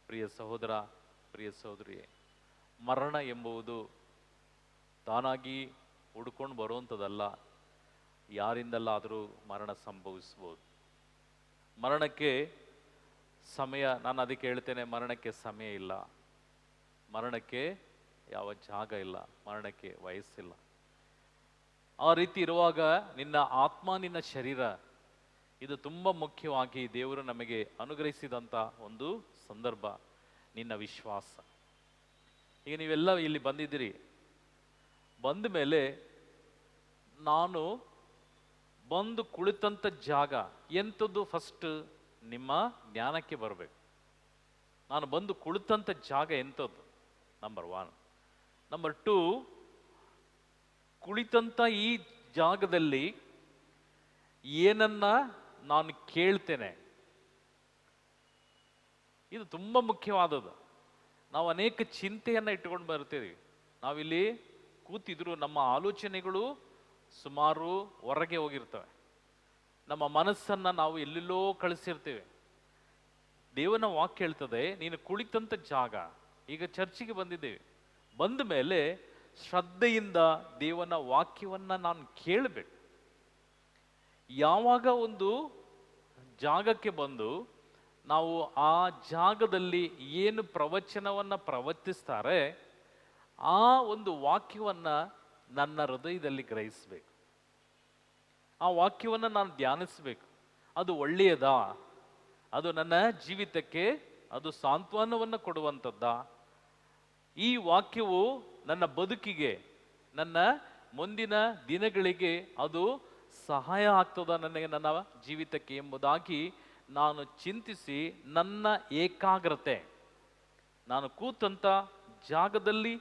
ಪ್ರಿಯ ಸಹೋದರ, ಪ್ರಿಯ ಸಹೋದರಿಯೇ, ಮರಣ ಎಂಬುದು ತಾನಾಗಿ ಹುಡ್ಕೊಂಡು ಬರುವಂಥದ್ದಲ್ಲ. ಯಾರಿಂದಲ್ಲಾದರೂ ಮರಣ ಸಂಭವಿಸ್ಬೋದು. ಮರಣಕ್ಕೆ ಸಮಯ, ನಾನು ಅದಕ್ಕೆ ಹೇಳ್ತೇನೆ, ಮರಣಕ್ಕೆ ಸಮಯ ಇಲ್ಲ, ಮರಣಕ್ಕೆ ಯಾವ ಜಾಗ ಇಲ್ಲ, ಮರಣಕ್ಕೆ ವಯಸ್ಸಿಲ್ಲ. ಆ ರೀತಿ ಇರುವಾಗ ನಿನ್ನ ಆತ್ಮ, ನಿನ್ನ ಶರೀರ, ಇದು ತುಂಬ ಮುಖ್ಯವಾಗಿ ದೇವರು ನಮಗೆ ಅನುಗ್ರಹಿಸಿದಂಥ ಒಂದು ಸಂದರ್ಭ. ನಿನ್ನ ವಿಶ್ವಾಸ. ಈಗ ನೀವೆಲ್ಲ ಇಲ್ಲಿ ಬಂದಿದ್ದೀರಿ. ಬಂದ ಮೇಲೆ ನಾನು ಬಂದು ಕುಳಿತಂಥ ಜಾಗ ಎಂಥದ್ದು ಫಸ್ಟ್ ನಿಮ್ಮ ಜ್ಞಾನಕ್ಕೆ ಬರಬೇಕು. ನಾನು ಬಂದು ಕುಳಿತಂಥ ಜಾಗ ಎಂಥದ್ದು, ನಂಬರ್ 1. ನಂಬರ್ 2, ಕುಳಿತಂಥ ಈ ಜಾಗದಲ್ಲಿ ಏನನ್ನ ನಾನು ಕೇಳ್ತೇನೆ, ಇದು ತುಂಬ ಮುಖ್ಯವಾದದ್ದು. ನಾವು ಅನೇಕ ಚಿಂತೆಯನ್ನು ಇಟ್ಟುಕೊಂಡು ಬರ್ತೀವಿ. ನಾವಿಲ್ಲಿ ಕೂತಿದ್ರು ನಮ್ಮ ಆಲೋಚನೆಗಳು ಸುಮಾರು ಹೊರಗೆ ಹೋಗಿರ್ತವೆ. ನಮ್ಮ ಮನಸ್ಸನ್ನು ನಾವು ಎಲ್ಲೆಲ್ಲೋ ಕಳಿಸಿರ್ತೇವೆ. ದೇವನ ವಾಕ್ಯ ಹೇಳ್ತದೆ, ನೀನು ಕುಳಿತಂಥ ಜಾಗ. ಈಗ ಚರ್ಚಿಗೆ ಬಂದಿದ್ದೇವೆ, ಬಂದ ಮೇಲೆ ಶ್ರದ್ಧೆಯಿಂದ ದೇವನ ವಾಕ್ಯವನ್ನು ನಾನು ಕೇಳಬೇಕು. ಯಾವಾಗ ಒಂದು ಜಾಗಕ್ಕೆ ಬಂದು ನಾವು ಆ ಜಾಗದಲ್ಲಿ ಏನು ಪ್ರವಚನವನ್ನು ಪ್ರವರ್ತಿಸ್ತಾರೆ, ಆ ಒಂದು ವಾಕ್ಯವನ್ನು ನನ್ನ ಹೃದಯದಲ್ಲಿ ಗ್ರಹಿಸಬೇಕು. ಆ ವಾಕ್ಯವನ್ನು ನಾನು ಧ್ಯಾನಿಸಬೇಕು. ಅದು ಒಳ್ಳೆಯದಾ, ಅದು ನನ್ನ ಜೀವಿತಕ್ಕೆ ಅದು ಸಾಂತ್ವನವನ್ನು ಕೊಡುವಂಥದ್ದಾ, ಈ ವಾಕ್ಯವು ನನ್ನ ಬದುಕಿಗೆ, ನನ್ನ ಮುಂದಿನ ದಿನಗಳಿಗೆ ಅದು ಸಹಾಯ ಆಗ್ತದ ನನಗೆ, ನನ್ನ ಜೀವಿತಕ್ಕೆ ಎಂಬುದಾಗಿ ನಾನು ಚಿಂತಿಸಿ ನನ್ನ ಏಕಾಗ್ರತೆ, ನಾನು ಕೂತಂಥ ಜಾಗದಲ್ಲಿ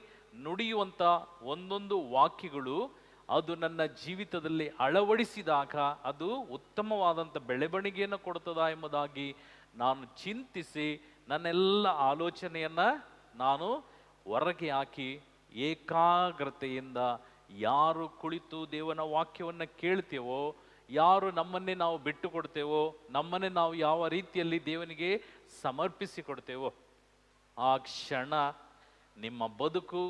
ನುಡಿಯುವಂಥ ಒಂದೊಂದು ವಾಕ್ಯಗಳು ಅದು ನನ್ನ ಜೀವಿತದಲ್ಲಿ ಅಳವಡಿಸಿದಾಗ ಅದು ಉತ್ತಮವಾದಂಥ ಬೆಳವಣಿಗೆಯನ್ನು ಕೊಡ್ತದ ಎಂಬುದಾಗಿ ನಾನು ಚಿಂತಿಸಿ ನನ್ನೆಲ್ಲ ಆಲೋಚನೆಯನ್ನು ನಾನು ಹೊರಗೆ ಹಾಕಿ ಏಕಾಗ್ರತೆಯಿಂದ ಯಾರು ಕುಳಿತು ದೇವನ ವಾಕ್ಯವನ್ನು ಕೇಳ್ತೇವೋ, ಯಾರು ನಮ್ಮನ್ನೇ ನಾವು ಬಿಟ್ಟು ಕೊಡ್ತೇವೋ, ನಮ್ಮನ್ನೇ ನಾವು ಯಾವ ರೀತಿಯಲ್ಲಿ ದೇವನಿಗೆ ಸಮರ್ಪಿಸಿ ಕೊಡ್ತೇವೋ, ಆ ಕ್ಷಣ ನಿಮ್ಮ ಬದುಕು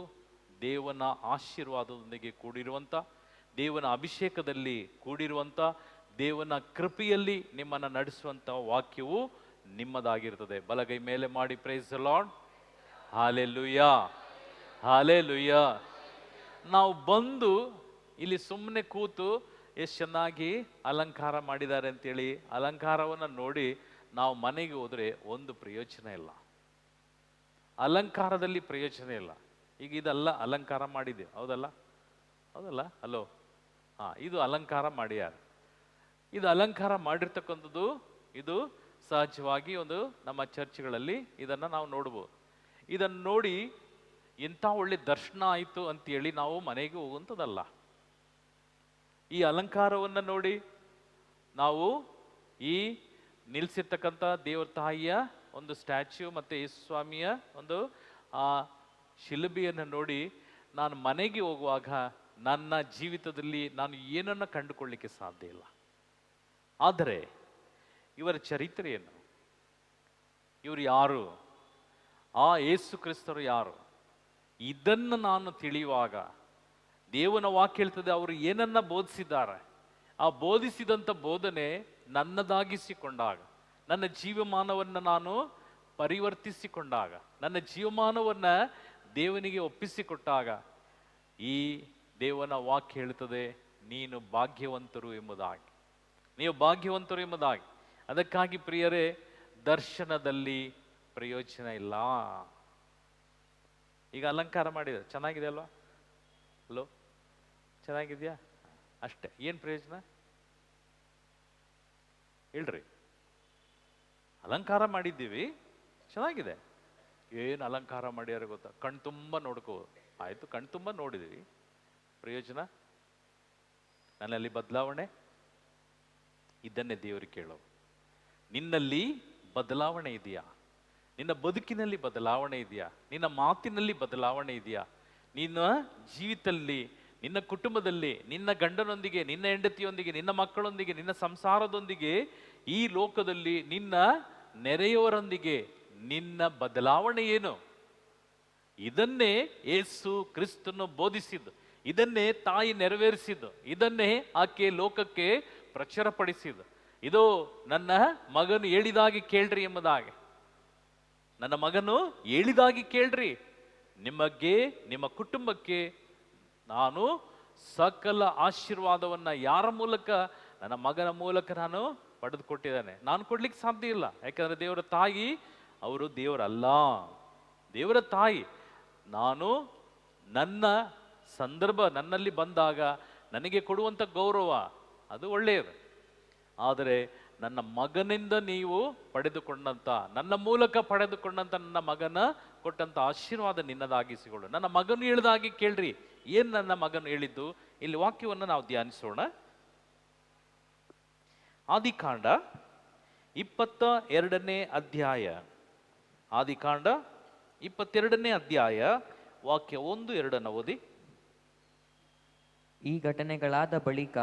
ದೇವನ ಆಶೀರ್ವಾದದೊಂದಿಗೆ ಕೂಡಿರುವಂಥ, ದೇವನ ಅಭಿಷೇಕದಲ್ಲಿ ಕೂಡಿರುವಂಥ, ದೇವನ ಕೃಪೆಯಲ್ಲಿ ನಿಮ್ಮನ್ನು ನಡೆಸುವಂಥ ವಾಕ್ಯವು ನಿಮ್ಮದಾಗಿರ್ತದೆ. ಬಲಗೈ ಮೇಲೆ ಮಾಡಿ praise the Lord. Hallelujah, hallelujah. ನಾವು ಬಂದು ಇಲ್ಲಿ ಸುಮ್ಮನೆ ಕೂತು ಎಷ್ಟು ಚೆನ್ನಾಗಿ ಅಲಂಕಾರ ಮಾಡಿದ್ದಾರೆ ಅಂತೇಳಿ ಅಲಂಕಾರವನ್ನು ನೋಡಿ ನಾವು ಮನೆಗೆ ಹೋದರೆ ಒಂದು ಪ್ರಯೋಜನ ಇಲ್ಲ. ಅಲಂಕಾರದಲ್ಲಿ ಪ್ರಯೋಜನ ಇಲ್ಲ. ಈಗ ಇದೆಲ್ಲ ಅಲಂಕಾರ ಮಾಡಿದೆ, ಹೌದಲ್ಲ? ಹೌದಲ್ಲ? ಹಲೋ, ಇದು ಅಲಂಕಾರ ಮಾಡ್ಯಾರ. ಇದು ಅಲಂಕಾರ ಮಾಡಿರ್ತಕ್ಕಂಥದ್ದು ಇದು ಸಹಜವಾಗಿ ಒಂದು ನಮ್ಮ ಚರ್ಚ್ಗಳಲ್ಲಿ ಇದನ್ನು ನಾವು ನೋಡ್ಬೋದು. ಇದನ್ನು ನೋಡಿ ಎಂಥ ಒಳ್ಳೆ ದರ್ಶನ ಆಯಿತು ಅಂತೇಳಿ ನಾವು ಮನೆಗೆ ಹೋಗುವಂಥದ್ದಲ್ಲ. ಈ ಅಲಂಕಾರವನ್ನು ನೋಡಿ ನಾವು ಈ ನಿಲ್ಲಿಸಿರ್ತಕ್ಕಂಥ ದೇವರ ತಾಯಿಯ ಒಂದು ಸ್ಟ್ಯಾಚ್ಯೂ ಮತ್ತು ಯೇಸು ಸ್ವಾಮಿಯ ಒಂದು ಆ ಶಿಲುಬೆಯನ್ನು ನೋಡಿ ನಾನು ಮನೆಗೆ ಹೋಗುವಾಗ ನನ್ನ ಜೀವಿತದಲ್ಲಿ ನಾನು ಏನನ್ನು ಕಂಡುಕೊಳ್ಳಿಕ್ಕೆ ಸಾಧ್ಯ ಇಲ್ಲ. ಆದರೆ ಇವರ ಚರಿತ್ರೆಯನ್ನು, ಇವರು ಯಾರು, ಆ ಯೇಸು ಕ್ರಿಸ್ತರು ಯಾರು, ಇದನ್ನು ನಾನು ತಿಳಿಯುವಾಗ ದೇವನ ವಾಕ್ಯ ಹೇಳ್ತದೆ ಅವರು ಏನನ್ನ ಬೋಧಿಸಿದ್ದಾರೆ. ಆ ಬೋಧಿಸಿದಂಥ ಬೋಧನೆ ನನ್ನದಾಗಿಸಿಕೊಂಡಾಗ, ನನ್ನ ಜೀವಮಾನವನ್ನು ನಾನು ಪರಿವರ್ತಿಸಿಕೊಂಡಾಗ, ನನ್ನ ಜೀವಮಾನವನ್ನು ದೇವನಿಗೆ ಒಪ್ಪಿಸಿಕೊಟ್ಟಾಗ ಈ ದೇವನ ವಾಕ್ಯ ಹೇಳ್ತದೆ ನೀನು ಭಾಗ್ಯವಂತರು ಎಂಬುದಾಗಿ, ನೀವು ಭಾಗ್ಯವಂತರು ಎಂಬುದಾಗಿ. ಅದಕ್ಕಾಗಿ ಪ್ರಿಯರೇ, ದರ್ಶನದಲ್ಲಿ ಪ್ರಯೋಜನ ಇಲ್ಲ. ಈಗ ಅಲಂಕಾರ ಮಾಡಿದೆ, ಚೆನ್ನಾಗಿದೆ ಅಲ್ವಾ? ಹಲೋ, ಚೆನ್ನಾಗಿದೆಯಾ? ಅಷ್ಟೇ. ಏನು ಪ್ರಯೋಜನ ಹೇಳ್ರಿ? ಅಲಂಕಾರ ಮಾಡಿದ್ದೀವಿ, ಚೆನ್ನಾಗಿದೆ. ಏನು ಅಲಂಕಾರ ಮಾಡ್ಯಾರ ಗೊತ್ತಾ? ಕಣ್ ತುಂಬ ನೋಡ್ಕೋ ಆಯ್ತು, ಕಣ್ ತುಂಬ ನೋಡಿದ್ದೀವಿ, ಪ್ರಯೋಜನ? ನನ್ನಲ್ಲಿ ಬದಲಾವಣೆ ಇದನ್ನೇ ದೇವರು ಕೇಳೋ. ನಿನ್ನಲ್ಲಿ ಬದಲಾವಣೆ ಇದೆಯಾ? ನಿನ್ನ ಬದುಕಿನಲ್ಲಿ ಬದಲಾವಣೆ ಇದೆಯಾ? ನಿನ್ನ ಮಾತಿನಲ್ಲಿ ಬದಲಾವಣೆ ಇದೆಯಾ? ನಿನ್ನ ಜೀವಿತದಲ್ಲಿ, ನಿನ್ನ ಕುಟುಂಬದಲ್ಲಿ, ನಿನ್ನ ಗಂಡನೊಂದಿಗೆ, ನಿನ್ನ ಹೆಂಡತಿಯೊಂದಿಗೆ, ನಿನ್ನ ಮಕ್ಕಳೊಂದಿಗೆ, ನಿನ್ನ ಸಂಸಾರದೊಂದಿಗೆ, ಈ ಲೋಕದಲ್ಲಿ ನಿನ್ನ ನೆರೆಯವರೊಂದಿಗೆ ನಿನ್ನ ಬದಲಾವಣೆ ಏನು? ಇದನ್ನೇ ಯೇಸು ಕ್ರಿಸ್ತನು ಬೋಧಿಸಿದ್ದು, ಇದನ್ನೇ ತಾಯಿ ನೆರವೇರಿಸಿದ್ದು, ಇದನ್ನೇ ಆಕೆ ಲೋಕಕ್ಕೆ ಪ್ರಚುರಪಡಿಸಿದ್ದು. ಇದು ನನ್ನ ಮಗನು ಹೇಳಿದಾಗಿ ಕೇಳ್ರಿ ಎಂಬುದಾಗಿ. ನನ್ನ ಮಗನು ಹೇಳಿದಾಗಿ ಕೇಳ್ರಿ, ನಿಮಗೆ, ನಿಮ್ಮ ಕುಟುಂಬಕ್ಕೆ ನಾನು ಸಕಲ ಆಶೀರ್ವಾದವನ್ನ ಯಾರ ಮೂಲಕ? ನನ್ನ ಮಗನ ಮೂಲಕ ನಾನು ಪಡೆದುಕೊಟ್ಟಿದ್ದಾನೆ. ನಾನು ಕೊಡ್ಲಿಕ್ಕೆ ಸಾಧ್ಯ ಇಲ್ಲ, ಯಾಕಂದ್ರೆ ದೇವರ ತಾಯಿ ಅವರು ದೇವರಲ್ಲ, ದೇವರ ತಾಯಿ. ನಾನು ನನ್ನ ಸಂದರ್ಭ ನನ್ನಲ್ಲಿ ಬಂದಾಗ ನನಗೆ ಕೊಡುವಂಥ ಗೌರವ ಅದು ಒಳ್ಳೆಯದು. ಆದರೆ ನನ್ನ ಮಗನಿಂದ ನೀವು ಪಡೆದುಕೊಂಡಂಥ, ನನ್ನ ಮೂಲಕ ಪಡೆದುಕೊಂಡಂಥ ನನ್ನ ಮಗನ ಕೊಟ್ಟಂಥ ಆಶೀರ್ವಾದ ನಿನ್ನದಾಗಿಸಿಕೊಳ್ಳು. ನನ್ನ ಮಗನು ಹೇಳಿದಾಗಿ ಕೇಳ್ರಿ. ಏನು ನನ್ನ ಮಗನು ಹೇಳಿದ್ದು? ಇಲ್ಲಿ ವಾಕ್ಯವನ್ನು ನಾವು ಧ್ಯಾನಿಸೋಣ. ಆದಿಕಾಂಡ 22ನೇ ಅಧ್ಯಾಯ, ಆದಿಕಾಂಡ 22ನೇ ಅಧ್ಯಾಯ ವಾಕ್ಯ 1-2 ಓದಿ. ಈ ಘಟನೆಗಳಾದ ಬಳಿಕ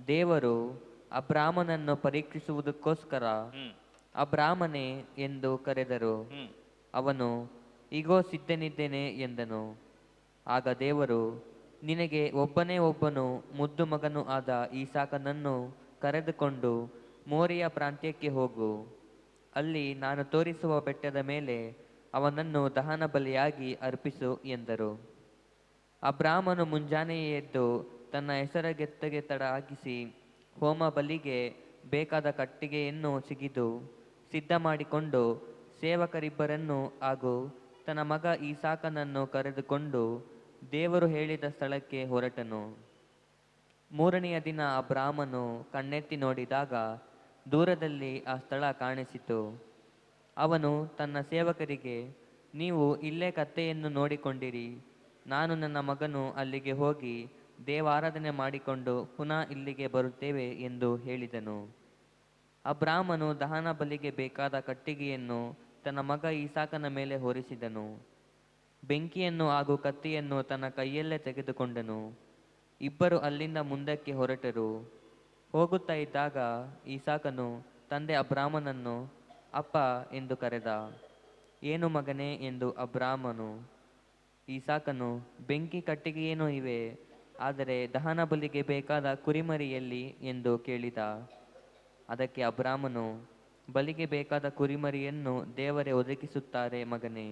ದೇವರು ಅಬ್ರಾಮನನ್ನು ಪರೀಕ್ಷಿಸುವುದಕ್ಕೋಸ್ಕರ ಅಬ್ರಾಮನೇ ಎಂದು ಕರೆದರು. ಅವನು ಇಗೋ ಸಿದ್ಧನಿದ್ದೇನೆ ಎಂದನು. ಆಗ ದೇವರು, ನಿನಗೆ ಒಬ್ಬನೇ ಒಬ್ಬನು ಮುದ್ದು ಮಗನು ಆದ ಈಸಾಕನನ್ನು ಕರೆದುಕೊಂಡು ಮೋರಿಯ ಪ್ರಾಂತ್ಯಕ್ಕೆ ಹೋಗು. ಅಲ್ಲಿ ನಾನು ತೋರಿಸುವ ಬೆಟ್ಟದ ಮೇಲೆ ಅವನನ್ನು ದಹನ ಬಲಿಯಾಗಿ ಅರ್ಪಿಸು ಎಂದರು. ಅಬ್ರಾಮನು ಮುಂಜಾನೆಯೇ ಎದ್ದು ತನ್ನ ಹೆಸರಗೆತ್ತಗೆ ತಡಾಗಿಸಿ ಹೋಮ ಬಲಿಗೆ ಬೇಕಾದ ಕಟ್ಟಿಗೆಯನ್ನು ಸಿಗಿದು ಸಿದ್ಧ ಮಾಡಿಕೊಂಡು ಸೇವಕರಿಬ್ಬರನ್ನು ಹಾಗೂ ತನ್ನ ಮಗ ಈಸಾಕನನ್ನು ಕರೆದುಕೊಂಡು ದೇವರು ಹೇಳಿದ ಸ್ಥಳಕ್ಕೆ ಹೊರಟನು. 3ನೆಯ ದಿನ ಅಬ್ರಾಮನು ಕಣ್ಣೆತ್ತಿ ನೋಡಿದಾಗ ದೂರದಲ್ಲಿ ಆ ಸ್ಥಳ ಕಾಣಿಸಿತು. ಅವನು ತನ್ನ ಸೇವಕರಿಗೆ, ನೀವು ಇಲ್ಲೇ ಕತ್ತೆಯನ್ನು ನೋಡಿಕೊಂಡಿರಿ, ನಾನು ನನ್ನ ಮಗನು ಅಲ್ಲಿಗೆ ಹೋಗಿ ದೇವಾರಾಧನೆ ಮಾಡಿಕೊಂಡು ಪುನಃ ಇಲ್ಲಿಗೆ ಬರುತ್ತೇವೆ ಎಂದು ಹೇಳಿದನು. ಅಬ್ರಾಮನು ದಹನ ಬಲಿಗೆ ಬೇಕಾದ ಕಟ್ಟಿಗೆಯನ್ನು ತನ್ನ ಮಗ ಈಸಾಕನ ಮೇಲೆ ಹೊರಿಸಿದನು. ಬೆಂಕಿಯನ್ನು ಹಾಗೂ ಕತ್ತಿಯನ್ನು ತನ್ನ ಕೈಯಲ್ಲೇ ತೆಗೆದುಕೊಂಡನು. ಇಬ್ಬರು ಅಲ್ಲಿಂದ ಮುಂದಕ್ಕೆ ಹೊರಟರು. ಹೋಗುತ್ತಾ ಇದ್ದಾಗ ಈಸಾಕನು ತಂದೆ ಅಬ್ರಾಮನನ್ನು ಅಪ್ಪ ಎಂದು ಕರೆದ. ಏನು ಮಗನೇ ಎಂದು ಅಬ್ರಾಮನು. ಈಸಾಕನು, ಬೆಂಕಿ ಕಟ್ಟಿಗೆಯೇನೋ ಇವೆ, ಆದರೆ ದಹನ ಬಲಿಗೆ ಬೇಕಾದ ಕುರಿಮರಿಯಲ್ಲಿ ಎಂದು ಕೇಳಿದ. ಅದಕ್ಕೆ ಅಬ್ರಾಮನು, ಬಲಿಗೆ ಬೇಕಾದ ಕುರಿಮರಿಯನ್ನು ದೇವರೇ ಒದಗಿಸುತ್ತಾರೆ ಮಗನೇ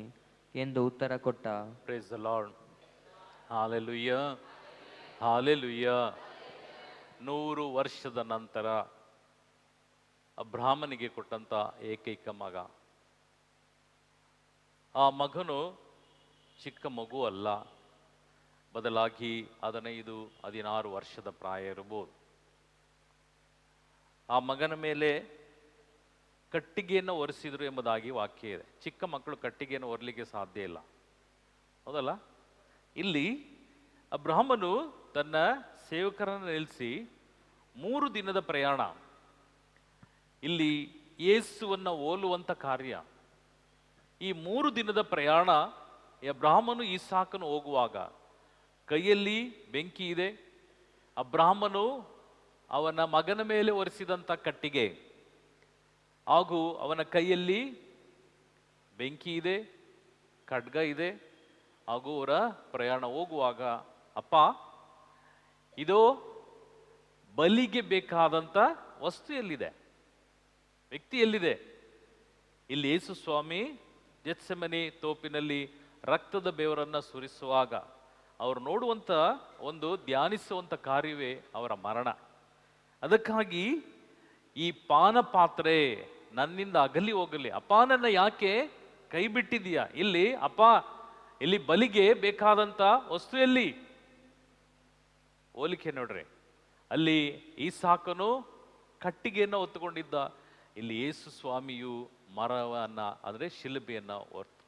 ಎಂದು ಉತ್ತರ ಕೊಟ್ಟ. Praise the lord. Hallelujah, hallelujah. 100 ವರ್ಷದ ನಂತರ ಅಬ್ರಾಮನಿಗೆ ಕೊಟ್ಟಂತ ಏಕೈಕ ಮಗ. ಆ ಮಗನು ಚಿಕ್ಕ ಮಗು ಅಲ್ಲ, ಬದಲಾಗಿ 15-16 ವರ್ಷದ ಪ್ರಾಯ ಇರಬಹುದು. ಆ ಮಗನ ಮೇಲೆ ಕಟ್ಟಿಗೆಯನ್ನು ಒರೆಸಿದ್ರು ಎಂಬುದಾಗಿ ವಾಕ್ಯ ಇದೆ. ಚಿಕ್ಕ ಮಕ್ಕಳು ಕಟ್ಟಿಗೆಯನ್ನು ಒರಲಿಕ್ಕೆ ಸಾಧ್ಯ ಇಲ್ಲ, ಹೌದಲ್ಲ? ಇಲ್ಲಿ ಅಬ್ರಹಾಮನು ತನ್ನ ಸೇವಕರನ್ನು ನಿಲ್ಲಿಸಿ 3 ದಿನದ ಪ್ರಯಾಣ, ಇಲ್ಲಿ ಯೇಸುವನ್ನು ಹೋಲುವಂಥ ಕಾರ್ಯ. ಈ 3 ದಿನದ ಪ್ರಯಾಣ, ಅಬ್ರಹಾಮನು ಇಸಾಕನು ಹೋಗುವಾಗ ಕೈಯಲ್ಲಿ ಬೆಂಕಿ ಇದೆ, ಅಬ್ರಹಾಮನು ಅವನ ಮಗನ ಮೇಲೆ ಒರೆಸಿದಂಥ ಕಟ್ಟಿಗೆ, ಹಾಗೂ ಅವನ ಕೈಯಲ್ಲಿ ಬೆಂಕಿ ಇದೆ, ಖಡ್ಗ ಇದೆ, ಹಾಗೂ ಅವರ ಪ್ರಯಾಣ ಹೋಗುವಾಗ, ಅಪ್ಪ ಇದು ಬಲಿಗೆ ಬೇಕಾದಂಥ ವಸ್ತು ಎಲ್ಲಿದೆ, ವ್ಯಕ್ತಿ ಎಲ್ಲಿದೆ? ಇಲ್ಲಿ ಯೇಸು ಸ್ವಾಮಿ ಗೆತ್ಸೆಮನೆ ತೋಪಿನಲ್ಲಿ ರಕ್ತದ ಬೆವರನ್ನು ಸುರಿಸುವಾಗ ಅವರು ನೋಡುವಂಥ ಒಂದು ಧ್ಯಾನಿಸುವಂಥ ಕಾರ್ಯವೇ ಅವರ ಮರಣ. ಅದಕ್ಕಾಗಿ ಈ ಪಾನ ಪಾತ್ರೆ ನನ್ನಿಂದ ಅಗಲಿ ಹೋಗಲಿ, ಅಪ್ಪ ನನ್ನ ಯಾಕೆ ಕೈ ಬಿಟ್ಟಿದೀಯಾ? ಇಲ್ಲಿ ಅಪ್ಪ, ಇಲ್ಲಿ ಬಲಿಗೆ ಬೇಕಾದಂಥ ವಸ್ತು ಎಲ್ಲಿ? ಹೋಲಿಕೆ ನೋಡ್ರಿ, ಅಲ್ಲಿ ಈಸಾಕನು ಕಟ್ಟಿಗೆಯನ್ನು ಹೊತ್ತುಕೊಂಡಿದ್ದ, ಇಲ್ಲಿ ಯೇಸು ಸ್ವಾಮಿಯು ಮರವನ್ನ ಅಂದರೆ ಶಿಲುಬೆಯನ್ನು ಹೊರ್ತು